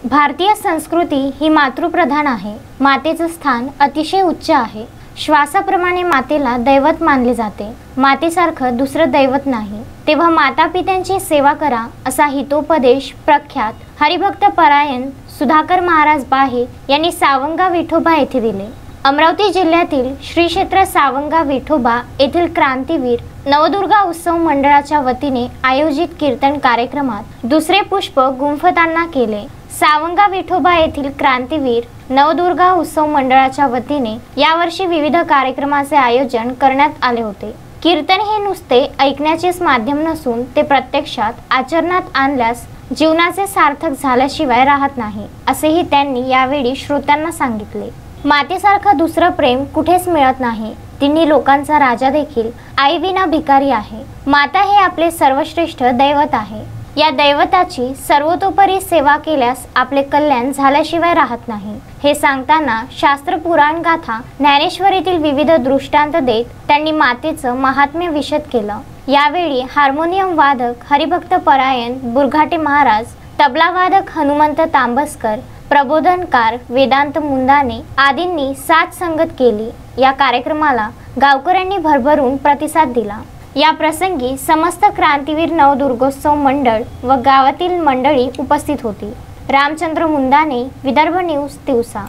भारतीय संस्कृती ही मातृप्रधान आहे। मातेचं स्थान अतिशय उच्च आहे। श्वासाप्रमाणे मातेला दैवत मानले जाते। मातेसारखं दुसरं दैवत नाही। तेव्हा माता पित्यांची सेवा करा असा हितोपदेश प्रख्यात हरिभक्त परायण सुधाकर महाराज बाहे यांनी सावंगा विठोबा येथे दिले। अमरावती जिल्ह्यातील श्री क्षेत्र सावंगा विठोबा येथील क्रांतीवीर नवदुर्गा उत्सव मंडळाच्या वतीने आयोजित कीर्तन कार्यक्रमात दुसरे पुष्प गुंफताना केले। सावंगा विठोबा येथील क्रांतीवीर नवदुर्गा उत्सव मंडळाच्या वतीने यावर्षी विविध कार्यक्रमाचे आयोजन करण्यात आले होते। कीर्तन हे नुसते ऐकण्याचेच माध्यम नसून ते प्रत्यक्षात आचरणात आणल्यास जीवनाचे सार्थक झाल्याशिवाय राहत नाही, असेही त्यांनी यावेळी श्रोत्यांना सांगितले। मातेसारखं दुसरं प्रेम कुठेच मिळत नाही। तिन्ही लोकांचा राजा देखील आईविना भिकारी आहे। माता हे आपले सर्वश्रेष्ठ दैवत आहे। या दैवताची सर्वतोपरी सेवा केल्यास आपले कल्याण झाल्याशिवाय राहत नाही। हे सांगताना शास्त्र पुराण गाथा ज्ञानेश्वरीतील विविध दृष्टांत देत त्यांनी मातेचं महात्म्य विशद केलं। यावेळी हार्मोनियम वादक हरिभक्त परायण बुरघाटे महाराज, तबला वादक हनुमंत तांबसकर, प्रबोधनकार वेदांत मुंदाने आदींनी साथ संगत केली। या कार्यक्रमाला गावकऱ्यांनी भरभरून प्रतिसाद दिला। या प्रसंगी समस्त क्रांतीवीर नवदुर्गोत्सव मंडळ व गावातील मंडळी उपस्थित होती। रामचंद्र मुंदाने, विदर्भ न्यूज, तिवसा।